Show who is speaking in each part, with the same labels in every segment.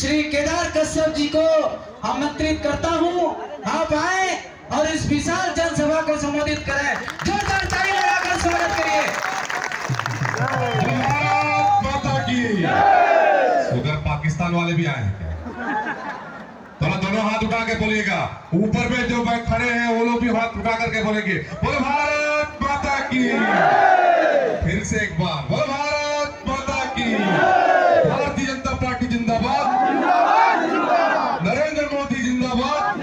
Speaker 1: श्री केदार कश्यप जी को आमंत्रित करता हूं, आप आए और इस विशाल जनसभा को संबोधित करें। जोरदार ताली लगाकर स्वागत करिए।
Speaker 2: भारत माता की। उधर पाकिस्तान वाले भी आए हैं क्या? थोड़ा दोनों हाथ उठा के बोलिएगा। ऊपर में जो खड़े हैं वो लोग भी हाथ उठा करके बोलेंगे, बोलो भारत माता की। फिर से एक बार, बोलो भारत माता की। भारतीय जनता पार्टी जिंदाबाद, नरेंद्र मोदी जिंदाबाद,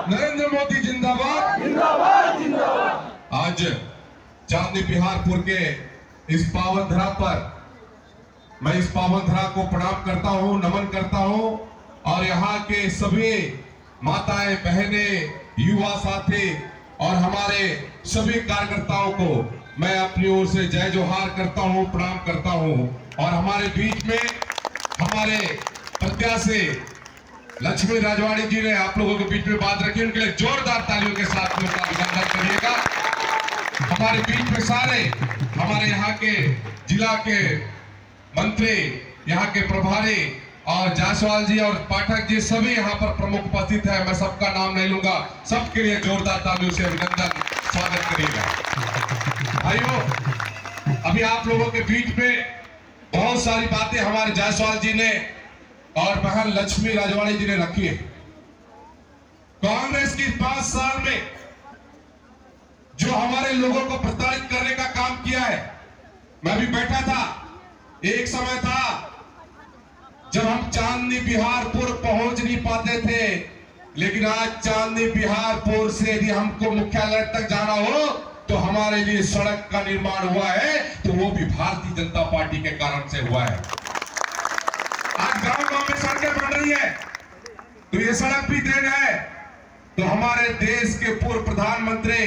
Speaker 2: नरेंद्र मोदी जिंदाबाद। आज चांदनी बिहारपुर के इस पावन धरा पर मैं इस पावन धरा को प्रणाम करता हूं, नमन करता हूं और यहाँ के सभी माताएं, बहनें, युवा साथी और हमारे सभी कार्यकर्ताओं को मैं अपनी ओर से जय जोहार करता हूं, प्रणाम करता हूं। और हमारे बीच में हमारे प्रत्याशी लक्ष्मी राजवाड़ी जी ने आप लोगों के बीच में बात रखी, उनके लिए जोरदार तालियों के साथ उनका अभिनंदन करिएगा। हमारे बीच में सारे हमारे यहाँ के जिला के मंत्री, यहाँ के प्रभारी और जायसवाल जी और पाठक जी सभी यहाँ पर प्रमुख उपस्थित है। मैं सबका नाम नहीं लूंगा, सबके लिए जोरदार तालियों से अभिनंदन, स्वागत करिएगा। भाइयों, अभी आप लोगों के बीच में बहुत सारी बातें हमारे जायसवाल जी ने और बहन लक्ष्मी राजवाड़ी जी ने रखी है। कांग्रेस की 5 साल में जो हमारे लोगों को प्रताड़ित करने का काम किया है, मैं भी बैठा था। एक समय था जब हम चांदनी बिहारपुर पहुंच नहीं पाते थे, लेकिन आज चांदनी बिहारपुर से यदि हमको मुख्यालय तक जाना हो तो हमारे लिए सड़क का निर्माण हुआ है, तो वो भी भारतीय जनता पार्टी के कारण से हुआ है। आज गांव-गांव में सड़कें बन रही है, तो ये सड़क भी देन है। तो हमारे देश के पूर्व प्रधानमंत्री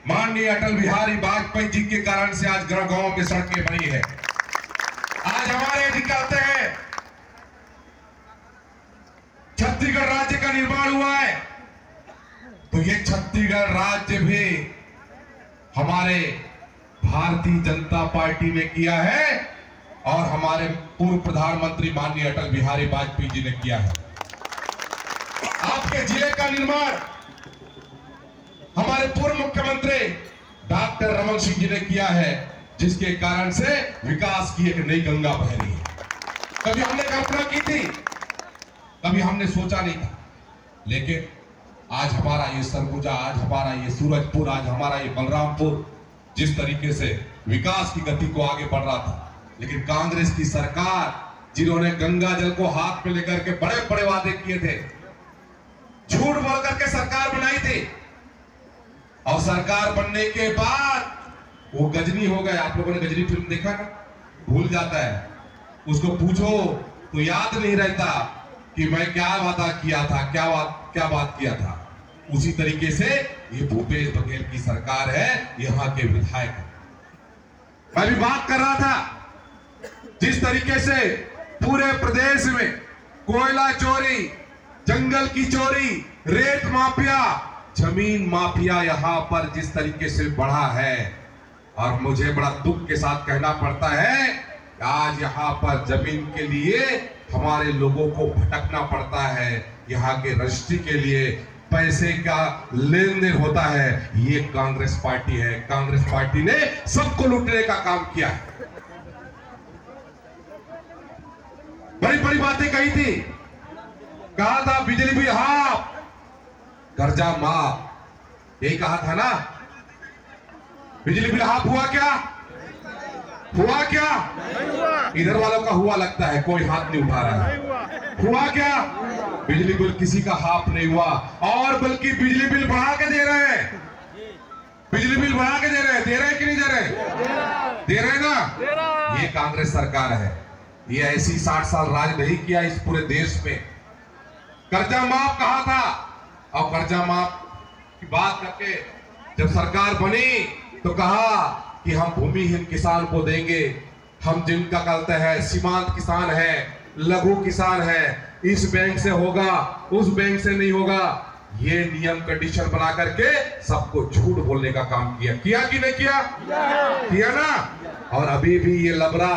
Speaker 2: माननीय अटल बिहारी वाजपेयी जी के कारण से आज गांव में सड़कें बनी है। आज हमारे निकलते हैं छत्तीसगढ़ राज्य का निर्माण हुआ है, तो ये छत्तीसगढ़ राज्य भी हमारे भारतीय जनता पार्टी ने किया है और हमारे पूर्व प्रधानमंत्री माननीय अटल बिहारी वाजपेयी जी ने किया है। आपके जिले का निर्माण हमारे पूर्व मुख्यमंत्री डॉक्टर रमन सिंह जी ने किया है, जिसके कारण से विकास की एक नई गंगा बह रही है। कभी हमने कल्पना की थी, कभी हमने सोचा नहीं था, लेकिन आज हमारा ये सरगुजा, आज हमारा ये सूरजपुर, आज हमारा ये बलरामपुर जिस तरीके से विकास की गति को आगे बढ़ रहा था, लेकिन कांग्रेस की सरकार जिन्होंने गंगा जल को हाथ में लेकर के बड़े बड़े वादे किए थे, झूठ बोल करके सरकार बनाई थी और सरकार बनने के बाद वो गजनी हो गए। आप लोगों ने गजनी फिल्म देखा ना? भूल जाता है, उसको पूछो तो याद नहीं रहता कि मैं क्या वादा किया था, क्या बात किया था। उसी तरीके से ये भूपेश बघेल की सरकार है, यहाँ के विधायक। मैं भी बात कर रहा था जिस तरीके से पूरे प्रदेश में कोयला चोरी, जंगल की चोरी, रेत माफिया, जमीन माफिया यहाँ पर जिस तरीके से बढ़ा है, और मुझे बड़ा दुख के साथ कहना पड़ता है आज यहाँ पर जमीन के लिए हमारे लोगों को भटकना पड़ता है। यहाँ के रजिस्ट्री के लिए पैसे का लेन देन होता है। ये कांग्रेस पार्टी है। कांग्रेस पार्टी ने सबको लूटने का काम किया है। बड़ी बड़ी बातें कही थी, कहा था बिजली बिल हाफ, कर्जा माफ, यही कहा था ना। बिजली बिल हाफ हुआ क्या? हुआ क्या? इधर वालों का हुआ लगता है, कोई हाथ नहीं उठा रहा है। हुआ क्या? बिजली बिल किसी का हाफ नहीं हुआ, और बल्कि बिजली बिल बढ़ा के दे रहे हैं। बिजली बिल बढ़ा के दे रहे हैं कि नहीं दे रहे? दे रहे ना। ये कांग्रेस सरकार है। ये ऐसी 60 साल राज नहीं किया इस पूरे देश में। कर्जा माफ कहा था, और कर्जा माफ की बात करके जब सरकार बनी तो कहा कि हम भूमिहीन किसान को देंगे, हम जिनका कहते हैं सीमांत किसान है, लघु किसान है, इस बैंक से होगा, उस बैंक से नहीं होगा। ये नियम कंडीशन बना करके सबको झूठ बोलने का काम किया कि नहीं किया? किया ना। और अभी भी ये लबरा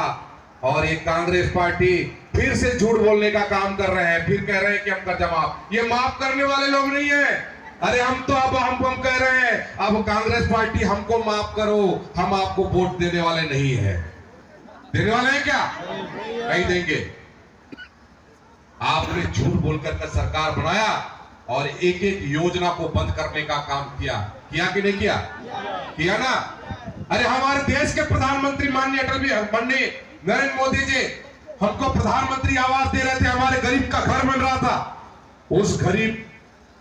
Speaker 2: और ये कांग्रेस पार्टी फिर से झूठ बोलने का काम कर रहे हैं, फिर कह रहे हैं कि हम कर्जा माफ। ये माफ करने वाले लोग नहीं है। अरे हम तो अब हम कह रहे हैं अब कांग्रेस पार्टी हमको माफ करो, हम आपको वोट देने वाले नहीं है। देने वाले हैं क्या? नहीं देंगे। आपने झूठ बोलकर के सरकार बनाया और एक एक योजना को बंद करने का काम किया कि नहीं किया? किया ना। अरे हमारे देश के प्रधानमंत्री माननीय नरेंद्र मोदी जी हमको प्रधानमंत्री आवास दे रहे थे, हमारे गरीब का घर बन रहा था। उस गरीब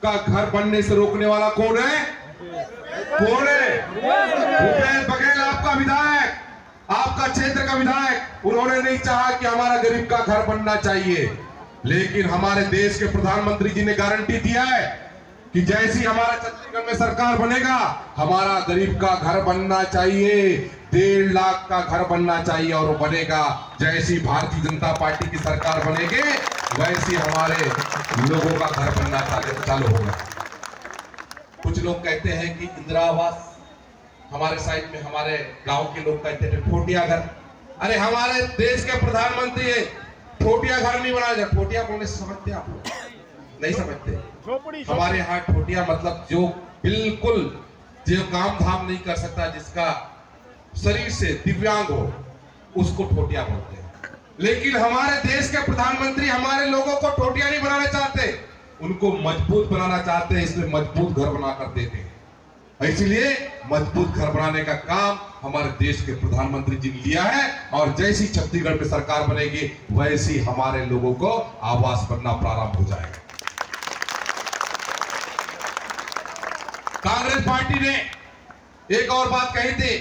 Speaker 2: का घर बनने से रोकने वाला कौन है? कौन है? भूपेश बघेल, आपका विधायक, आपका क्षेत्र का विधायक। उन्होंने नहीं चाहा कि हमारा गरीब का घर बनना चाहिए, लेकिन हमारे देश के प्रधानमंत्री जी ने गारंटी दिया है कि जैसी हमारा छत्तीसगढ़ में सरकार बनेगा हमारा गरीब का घर बनना चाहिए, 1.5 लाख का घर बनना चाहिए और वो बनेगा। जैसी भारतीय जनता पार्टी की सरकार बनेगी वैसी हमारे लोगों का घर बनना चालू होगा। कुछ लोग कहते हैं कि इंदिरा आवास, हमारे साइड में हमारे गांव के लोग कहते थे ठोटिया घर। अरे हमारे देश के प्रधानमंत्री ठोटिया घर नहीं बनाया जाए। ठोटिया बोलने से समझते आप? नहीं समझते। हमारे यहाँ ठोटिया मतलब जो बिल्कुल जो काम धाम नहीं कर सकता, जिसका शरीर से दिव्यांग हो, उसको ठोटिया बोलते हैं। लेकिन हमारे देश के प्रधानमंत्री हमारे लोगों को ठोटिया नहीं बनाना चाहते, उनको मजबूत बनाना चाहते हैं, इसलिए मजबूत घर बनाकर देते हैं। इसलिए मजबूत घर बनाने का काम हमारे देश के प्रधानमंत्री जी ने लिया है और जैसी छत्तीसगढ़ में सरकार बनेगी वैसी हमारे लोगों को आवास बनना प्रारंभ हो जाएगा। कांग्रेस पार्टी ने एक और बात कही थी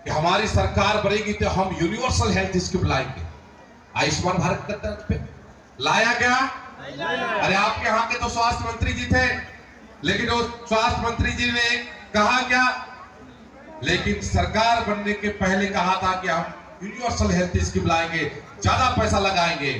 Speaker 2: कि हमारी सरकार बनेगी तो हम यूनिवर्सल हेल्थ स्कीम लाएंगे। आयुष्मान भारत के तहत पे लाया क्या? अरे आपके यहाँ के तो स्वास्थ्य मंत्री जी थे, लेकिन वो स्वास्थ्य मंत्री जी ने कहा क्या? लेकिन सरकार बनने के पहले कहा था कि हम यूनिवर्सल हेल्थ स्कीम लाएंगे, ज्यादा पैसा लगाएंगे।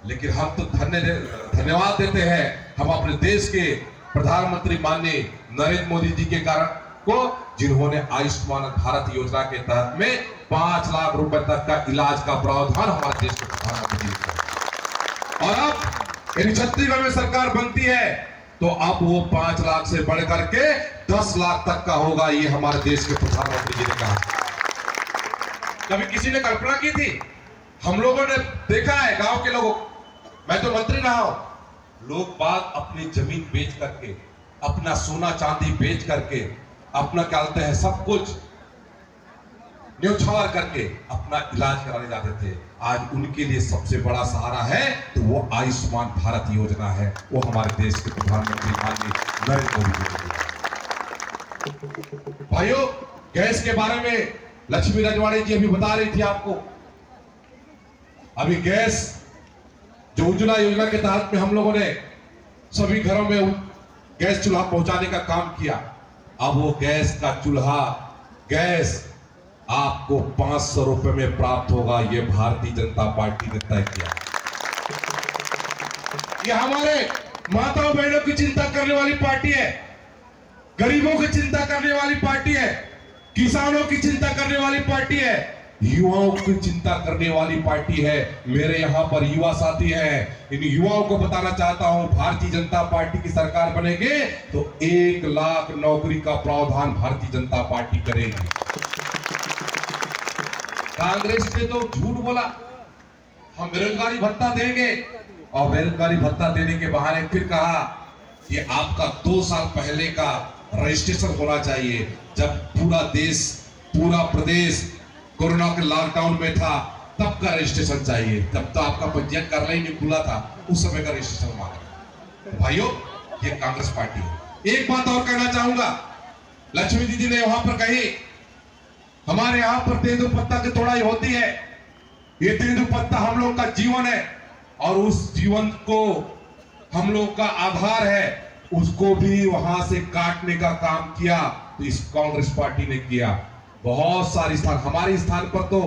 Speaker 2: लेकिन हम तो धन्यवाद देते हैं हम अपने देश के प्रधानमंत्री माननीय नरेंद्र मोदी जी के कारण को, जिन्होंने आयुष्मान भारत योजना के तहत में 5 लाख रुपए तक का इलाज का प्रावधान हमारे देश के प्रधानमंत्री जी। और अब यदि छत्तीसगढ़ में सरकार बनती है तो अब वो 5 लाख से बढ़ करके 10 लाख तक का होगा, ये हमारे देश के प्रधानमंत्री जी ने कहा। कभी किसी ने कल्पना की थी? हम लोगों ने देखा है, गांव के लोगों, मैं तो मंत्री रहा हूं, लोग बाग अपनी जमीन बेच करके, अपना सोना चांदी बेच करके, अपना क्या कहते हैं सब कुछ न्यौछावर करके अपना इलाज कराने जाते थे। आज उनके लिए सबसे बड़ा सहारा है तो वो आयुष्मान भारत योजना है, वो हमारे देश के प्रधानमंत्री माननीय नरेंद्र मोदी जी। भाइयों, गैस के बारे में लक्ष्मी रजवाड़ी जी अभी बता रही थी आपको। अभी गैस जो उज्ज्वला योजना के तहत में हम लोगों ने सभी घरों में गैस चूल्हा पहुंचाने का काम किया। अब वो गैस का चूल्हा, गैस आपको 500 रुपए में प्राप्त होगा, ये भारतीय जनता पार्टी ने तय किया। ये हमारे माताओं बहनों की चिंता करने वाली पार्टी है, गरीबों की चिंता करने वाली पार्टी है, किसानों की चिंता करने वाली पार्टी है, युवाओं की चिंता करने वाली पार्टी है। मेरे यहाँ पर युवा साथी हैं, इन युवाओं को बताना चाहता हूं, भारतीय जनता पार्टी की सरकार बनेगी तो 1 लाख नौकरी का प्रावधान भारतीय जनता पार्टी करेगी। कांग्रेस ने तो झूठ बोला, हम बेरोजगारी भत्ता देंगे, और बेरोजगारी भत्ता देने के बहाने फिर कहा कि आपका 2 साल पहले का रजिस्ट्रेशन होना चाहिए। जब पूरा देश, पूरा प्रदेश कोरोना के लॉकडाउन में था तब का रजिस्ट्रेशन चाहिए, तब तो आपका पंजीयन कार्यालय नहीं खुला था, उस समय का रजिस्ट्रेशन मांगा। भाइयों, ये कांग्रेस पार्टी है। एक बात और कहना चाहूंगा, लक्ष्मी दीदी ने वहां पर कही हमारे यहाँ पर तेंदुपत्ता की तोड़ाई होती है, ये तेंदुपत्ता हम लोग का जीवन है और उस जीवन को हम लोग का आधार है, उसको भी वहां से काटने का काम किया तो इस कांग्रेस पार्टी ने किया। बहुत सारे स्थान, हमारे स्थान पर तो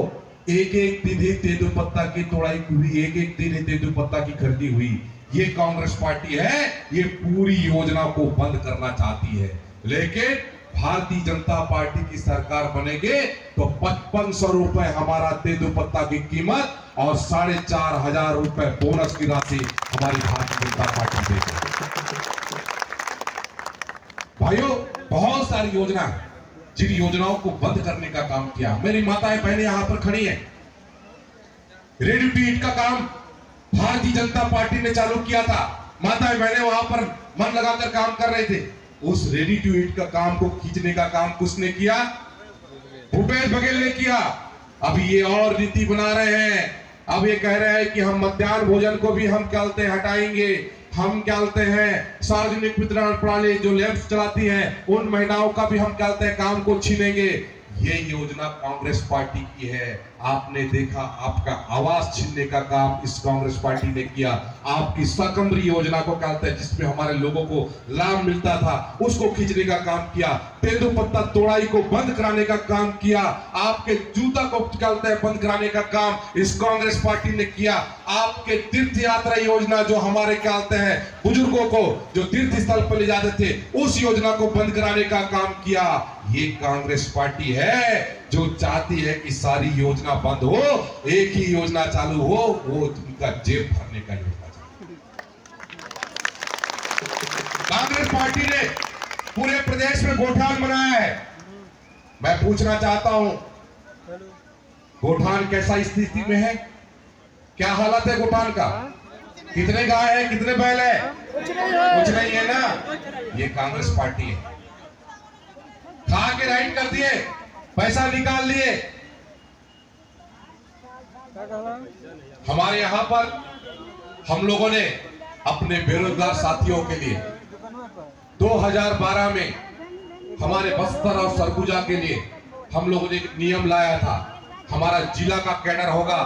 Speaker 2: एक दिन ही तेंदुपत्ता की तोड़ाई हुई, एक दिन ही तेंदुपत्ता की खरीदी हुई। ये कांग्रेस पार्टी है, ये पूरी योजना को बंद करना चाहती है। लेकिन भारतीय जनता पार्टी की सरकार बनेगी तो 5500 रुपए हमारा तेंदूपत्ता की कीमत और 4500 रुपए बोनस की राशि हमारी भारतीय जनता पार्टी देगी। भाइयों, बहुत सारी योजना है जिन योजनाओं को बंद करने का काम किया। मेरी माताएं बहनें यहां पर खड़ी हैं। रेडी टू ईट का काम भारतीय जनता पार्टी ने चालू किया था। माताएं बहनें वहां पर मन लगाकर काम कर रहे थे। उस रेडी टू ईट का काम को खींचने का काम किसने किया? भूपेश बघेल ने किया। अब ये और नीति बना रहे हैं। अब ये कह रहे हैं कि हम मध्याह्न भोजन को भी हम क्या बोलते हैं हटाएंगे। हम क्या बोलते हैं सार्वजनिक वितरण प्रणाली जो लैब्स चलाती हैं उन महिलाओं का भी हम क्या बोलते हैं काम को छीनेंगे। ये योजना कांग्रेस पार्टी की है। आपने देखा, आपका आवास छीनने का काम इस कांग्रेस पार्टी ने किया। आपकी सकम्बरी योजना को कहते हैं जिसमें हमारे लोगों को लाभ मिलता था उसको खींचने का काम किया। तेंदूपत्ता तोड़ाई को बंद कराने का काम किया। आपके जूता को कहते हैं बंद कराने का काम इस कांग्रेस पार्टी ने किया। आपके तीर्थ यात्रा योजना जो हमारे कहते हैं बुजुर्गों को जो तीर्थ स्थल पर ले जाते थे उस योजना को बंद कराने का काम किया। ये कांग्रेस पार्टी है जो चाहती है कि सारी योजना बंद हो, एक ही योजना चालू हो, वो उनका जेब भरने का योजना चालू। कांग्रेस पार्टी ने पूरे प्रदेश में गोठान बनाया है। मैं पूछना चाहता हूं, गोठान कैसा स्थिति में है? क्या हालत है गोठान का? कितने गाय है, कितने बैल है? कुछ नहीं है ना। ये कांग्रेस पार्टी है। खा के राइट कर दिए, पैसा निकाल लिए। हमारे यहां पर हम लोगों ने अपने बेरोजगार साथियों के लिए 2012 में हमारे बस्तर और सरगुजा के लिए हम लोगों ने एक नियम लाया था। हमारा जिला का कैडर होगा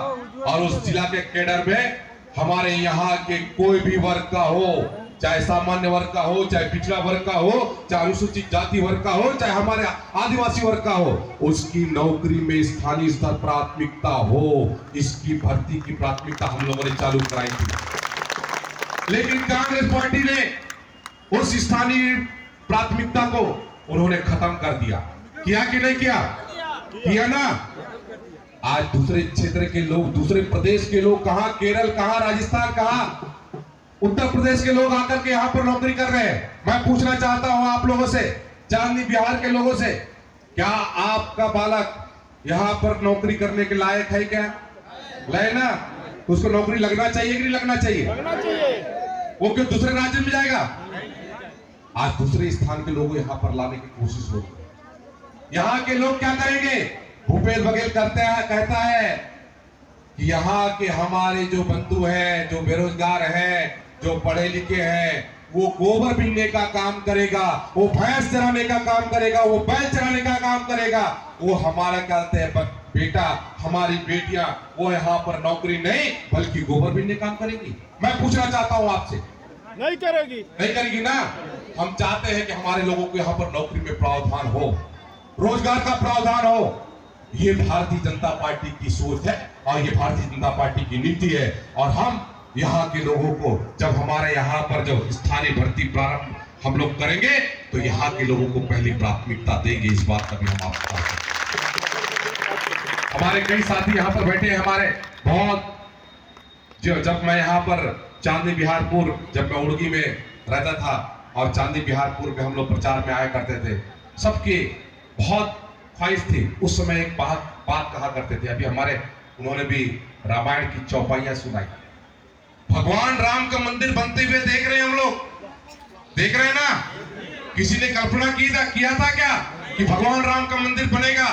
Speaker 2: और उस जिला के कैडर में हमारे यहाँ के कोई भी वर्ग का हो, चाहे सामान्य वर्ग का हो, चाहे पिछड़ा वर्ग का हो, चाहे अनुसूचित जाति वर्ग का हो, चाहे हमारे आदिवासी वर्ग का हो, उसकी नौकरी में स्थानीय स्तर प्राथमिकता हो। इसकी भर्ती की प्राथमिकता हम लोगों ने चालू कराई थी। लेकिन कांग्रेस पार्टी ने उस स्थानीय प्राथमिकता को उन्होंने खत्म कर दिया। किया कि नहीं किया? किया ना। आज दूसरे क्षेत्र के लोग, दूसरे प्रदेश के लोग, कहां केरल, कहां राजस्थान, कहां उत्तर प्रदेश के लोग आकर के यहां पर नौकरी कर रहे हैं। मैं पूछना चाहता हूं आप लोगों से, चांदनी बिहार के लोगों से, क्या आपका बालक यहां पर नौकरी करने के लायक है? क्या लाए ना? उसको नौकरी लगना चाहिए कि नहीं लगना चाहिए? लगना चाहिए। वो क्यों दूसरे राज्य में जाएगा? आज दूसरे स्थान के लोग यहां पर लाने की कोशिश हो रही है। यहां के लोग क्या करेंगे? भूपेश बघेल कहता है कि यहाँ के हमारे जो बंधु हैं, जो बेरोजगार हैं, जो पढ़े लिखे हैं, वो गोबर बीनने का काम करेगा, वो भैंस चराने का काम करेगा, वो बैल चराने का काम करेगा। वो हमारा कहते हैं बेटा, हमारी बेटियां वो यहाँ पर नौकरी नहीं बल्कि गोबर बीनने काम करेगी। मैं पूछना चाहता हूँ आपसे,
Speaker 3: नहीं करेगी?
Speaker 2: नहीं करेगी ना। हम चाहते हैं कि हमारे लोगों को यहाँ पर नौकरी में प्रावधान हो, रोजगार का प्रावधान हो। ये भारतीय जनता पार्टी की सोच है और ये भारतीय जनता पार्टी की नीति है। और हम यहाँ के लोगों को जब हमारे यहाँ पर जो स्थानीय भर्ती प्रारंभ हम लोग करेंगे तो यहाँ के लोगों को पहली प्राथमिकता देंगे। इस बात का भी हम आपको हमारे कई साथी यहाँ पर बैठे हैं। हमारे बहुत जब मैं यहाँ पर चांदनी बिहारपुर, जब मैं उड़गी में रहता था और चांदनी बिहारपुर में हम लोग प्रचार में आया करते थे, सबके बहुत ख्वाहिश थी। उस समय एक बात कहा करते थे, अभी हमारे उन्होंने भी रामायण की चौपाइयां सुनाई। भगवान राम का मंदिर बनते हुए देख रहे हैं हम लोग, देख रहे हैं ना। किसी ने कल्पना किया था क्या कि भगवान राम का मंदिर बनेगा?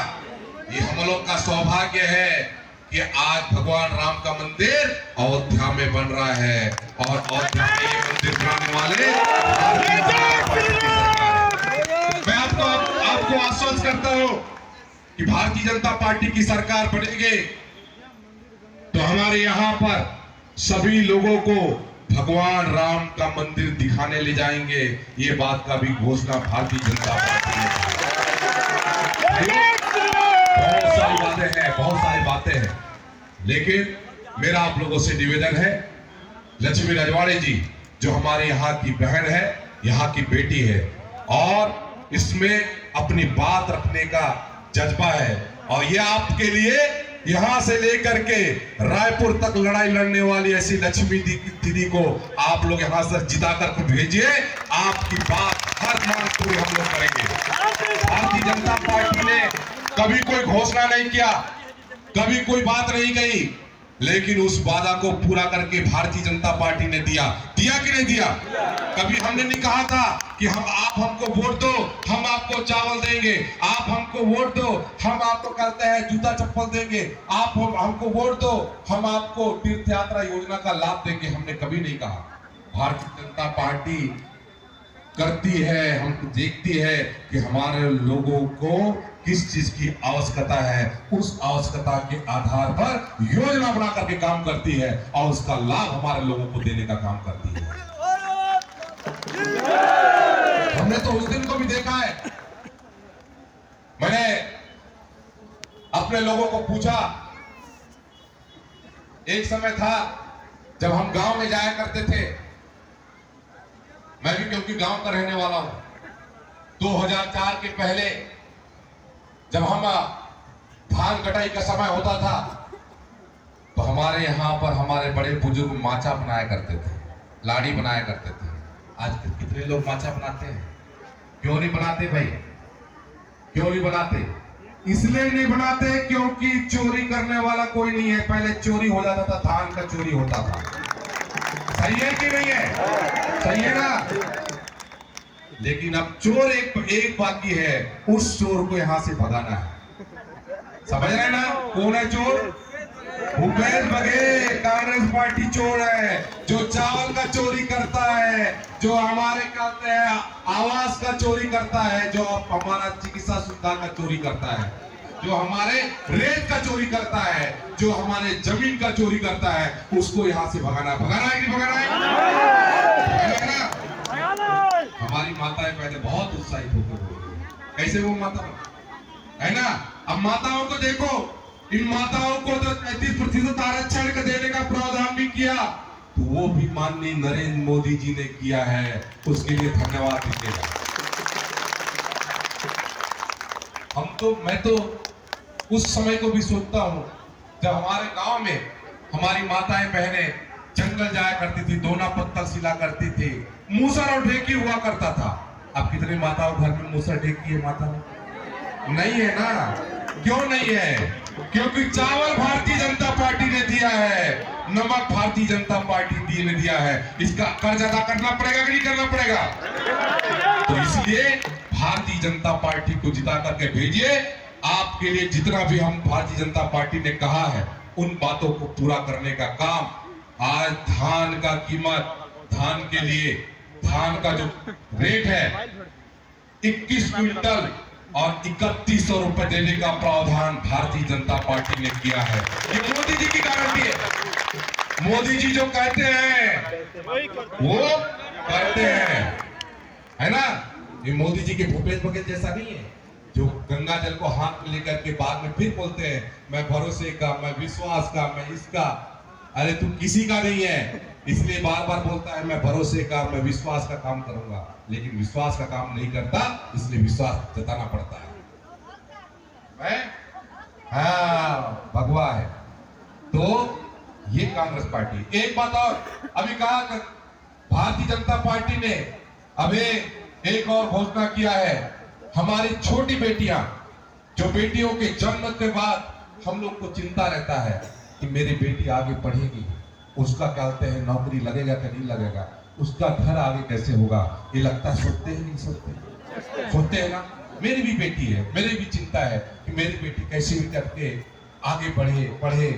Speaker 2: ये हम लोग का सौभाग्य है कि आज भगवान राम का मंदिर अयोध्या में बन रहा है और अयोध्या में ये मंदिर बनाने वाले मैं आपको आश्वस्त करता हूं कि भारतीय जनता पार्टी की सरकार बनेगी तो हमारे यहाँ पर सभी लोगों को भगवान राम का मंदिर दिखाने ले जाएंगे। ये बात का भी घोषणा भारतीय जनता पार्टी ने बहुत सारी बातें हैं, बहुत सारी बातें हैं। लेकिन मेरा आप लोगों से निवेदन है, लक्ष्मी रजवाड़े जी जो हमारे यहाँ की बहन है, यहाँ की बेटी है और इसमें अपनी बात रखने का जज्बा है। और ये आपके लिए यहां से लेकर के रायपुर तक लड़ाई लड़ने वाली ऐसी लक्ष्मी दीदी को आप लोग यहां से जिता कर भेजिए। आपकी बात हर मांग पूरी हम लोग करेंगे। भारतीय जनता पार्टी ने कभी कोई घोषणा नहीं किया, कभी कोई बात नहीं कही, लेकिन उस वादा को पूरा करके भारतीय जनता पार्टी ने दिया कि नहीं दिया? कभी हमने नहीं कहा था कि आप हमको वोट दो, हम आपको चावल देंगे, आप हमको वोट दो, हम आपको कहते हैं जूता चप्पल देंगे, आप हमको वोट दो, हम आपको तीर्थ यात्रा योजना का लाभ देंगे। हमने कभी नहीं कहा। भारतीय जनता पार्टी करती है, हम देखती है कि हमारे लोगों को किस चीज की आवश्यकता है, उस आवश्यकता के आधार पर योजना बना करके काम करती है और उसका लाभ हमारे लोगों को देने का काम करती है। हमने तो उस दिन को भी देखा है। मैंने अपने लोगों को पूछा, एक समय था जब हम गांव में जाया करते थे, मैं भी क्योंकि गांव का रहने वाला हूं, 2004 के पहले जब हम धान कटाई का समय होता था तो हमारे यहाँ पर हमारे बड़े बुजुर्ग माचा बनाया करते थे, लाड़ी बनाया करते थे। आज कितने लोग माचा बनाते हैं? क्यों नहीं बनाते भाई? क्यों नहीं बनाते? इसलिए नहीं बनाते क्योंकि चोरी करने वाला कोई नहीं है। पहले चोरी हो जाता था, धान का चोरी होता था। सही है कि नहीं है? सही है ना? लेकिन अब चोर एक बाकी है, उस चोर को यहां से भगाना है। समझ रहे ना? कौन है चोर? भूपेश बघेल। कांग्रेस पार्टी चोर है, जो चावल का चोरी करता है, जो हमारे कहते हैं आवास का चोरी करता है, जो हमारा चिकित्सा सुविधा का चोरी करता है, जो हमारे रेत का चोरी करता है, जो हमारे जमीन का चोरी करता है, उसको यहाँ से भगाना है कि नहीं भगाना है? हमारी माताएं पहले बहुत उत्साहित होकर बोली, कैसे वो माता है ना? अब माताओं को देखो, इन माताओं को तो 35% आरक्षण का देने का प्रावधान भी किया, तो वो भी माननीय नरेंद्र मोदी जी ने किया है, उसके लिए धन्यवाद दीजिएगा। मैं तो उस समय को भी सोचता हूँ जब हमारे गांव में हमारी माताएं बहनें जंगल जाया करती थी, दोना पत्थर सिला करती थी, मूसर और ढेकी हुआ करता था। अब कितनी माताओं घर में मूसर ढेकी है? माता नहीं है ना? क्यों नहीं है? क्योंकि चावल भारतीय जनता पार्टी ने दिया है, नमक भारतीय जनता पार्टी ने दिया है। इसका कर्ज अदा करना पड़ेगा कि नहीं करना पड़ेगा? तो इसलिए भारतीय जनता पार्टी को जिता करके भेजिए। आपके लिए जितना भी हम भारतीय जनता पार्टी ने कहा है, उन बातों को पूरा करने का काम। आज धान का कीमत, धान के लिए धान का जो रेट है 21 क्विंटल और 3100 रुपए देने का प्रावधान भारतीय जनता पार्टी ने किया है। ये मोदी जी की गारंटी है। मोदी जी जो कहते हैं वो करते हैं, है ना? ये मोदी जी के भूपेश बघेल जैसा नहीं है, जो गंगा जल को हाथ में लेकर के बाद में फिर बोलते हैं मैं भरोसे का, मैं विश्वास का, मैं इसका। अरे तू किसी का नहीं है, इसलिए बार बार बोलता है मैं भरोसे का, मैं विश्वास का काम करूंगा, लेकिन विश्वास का काम नहीं करता, इसलिए विश्वास जताना पड़ता है। हाँ, भगवा है। तो ये कांग्रेस पार्टी। एक बात और, अभी कहा भारतीय जनता पार्टी ने अभी एक और घोषणा किया है, हमारी छोटी बेटियां, जो बेटियों के जन्म के बाद हम लोग को चिंता रहता है कि मेरी बेटी आगे पढ़ेगी, उसका कहते हैं नौकरी लगेगा कि नहीं लगेगा, उसका घर आगे कैसे होगा, ये लगता है सोचते हैं नहीं सोचते हैं ना? मेरी भी बेटी है, मेरी भी चिंता है कि मेरी बेटी कैसे भी करके आगे पढ़े,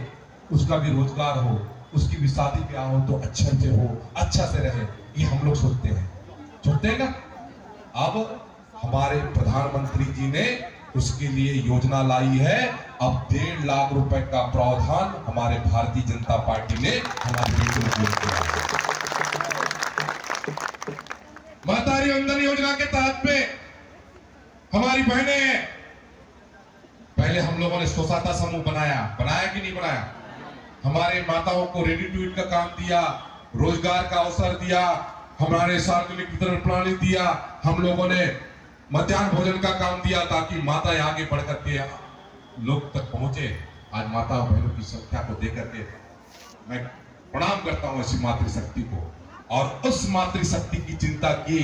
Speaker 2: उसका भी रोजगार हो, उसकी भी शादी ब्याह हो तो अच्छे से हो, अच्छा से रहे, ये हम लोग सोचते हैं ना? अब हमारे प्रधानमंत्री जी ने उसके लिए योजना लाई है। अब 1.5 लाख रुपए का प्रावधान हमारे भारतीय जनता पार्टी ने हमारे देश में किया है। महतारी वंदन योजना के तहत में हमारी बहनें, पहले हम लोगों ने स्वच्छता समूह बनाया कि नहीं बनाया? हमारे माताओं को रेडी टू ईट का काम दिया, रोजगार का अवसर दिया, हमारे सार्वजनिक वितरण प्रणाली दिया, हम लोगों ने मध्याह्न भोजन का काम दिया ताकि माताएं आगे बढ़ करके लोग तक पहुंचे। आज माता बहनों की संख्या को देख करके मैं प्रणाम करता हूं ऐसी मातृशक्ति को। और उस मातृशक्ति की चिंता की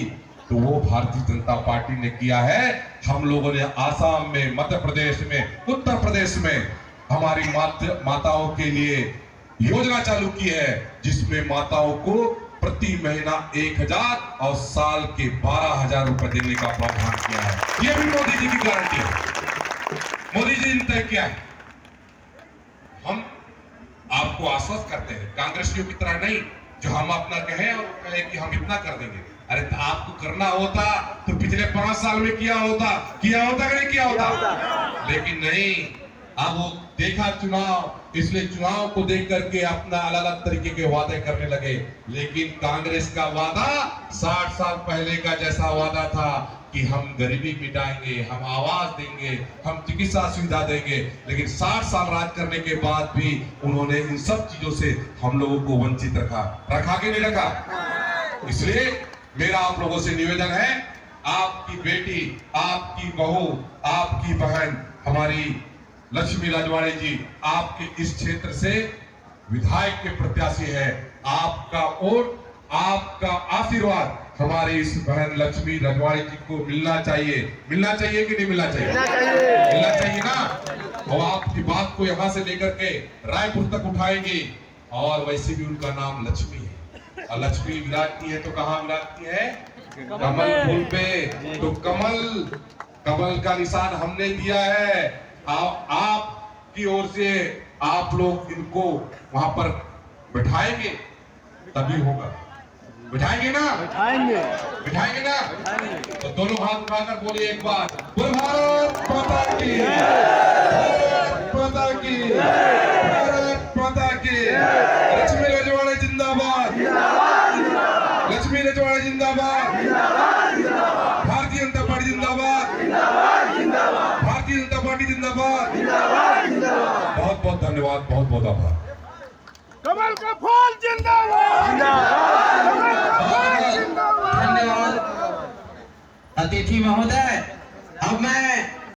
Speaker 2: तो वो भारतीय जनता पार्टी ने किया है। हम लोगों ने आसाम में, मध्य प्रदेश में, उत्तर प्रदेश में हमारी माताओं के लिए योजना चालू की है, जिसमें माताओं को प्रति महीना 1000 और साल के 12,000 रुपए देने का प्रावधान किया है। यह भी मोदी जी की गारंटी है। मोदी जी ने तय किया है। हम आपको आश्वस्त करते हैं, कांग्रेसियों की तरह नहीं जो हम अपना कहें और कहे कि हम इतना कर देंगे। अरे तो आपको करना होता तो पिछले 5 साल में किया होता कि नहीं किया होता। लेकिन नहीं, अब वो देखा चुनाव, इसलिए चुनाव को देख करके अपना अलग अलग तरीके के वादे करने लगे। लेकिन कांग्रेस का वादा 60 साल पहले का जैसा वादा था कि हम गरीबी मिटाएंगे, हम आवास देंगे, हम चिकित्सा सुविधा देंगे। लेकिन 60 साल राज करने के बाद भी उन्होंने इन सब चीजों से हम लोगों को वंचित रखा कि नहीं रखा। इसलिए मेरा आप लोगों से निवेदन है, आपकी बेटी, आपकी बहू, आपकी बहन हमारी लक्ष्मी रजवाड़े जी आपके इस क्षेत्र से विधायक के प्रत्याशी है। आपका वोट, आपका आशीर्वाद हमारी इस बहन लक्ष्मी रजवाड़े जी को मिलना चाहिए। मिलना चाहिए कि नहीं मिलना चाहिए? मिलना चाहिए ना। और आपकी बात को यहाँ से लेकर के रायपुर तक उठाएंगे। और वैसे भी उनका नाम लक्ष्मी है, और लक्ष्मी विराजती है तो कहाँ विराजती है? कमल फूल पे। तो कमल का निशान हमने दिया है। आपकी ओर से आप लोग इनको वहां पर बिठाएंगे तभी होगा। बिठाएंगे ना? बिठाएंगे ना? तो दोनों हाथ उठाकर बोलिए एक बार, बोल भारत माता की, भारत माता की, भारत माता की। लक्ष्मी रजवाड़े जिंदाबाद, लक्ष्मी रजवाड़े जिंदाबाद, भारतीय जनता पार्टी जिंदाबाद, भारतीय जनता पार्टी जिंदाबाद। बहुत बहुत धन्यवाद, बहुत बहुत आभार।
Speaker 3: कमल का फूल जिंदाबाद,
Speaker 1: धन्यवाद अतिथि महोदय।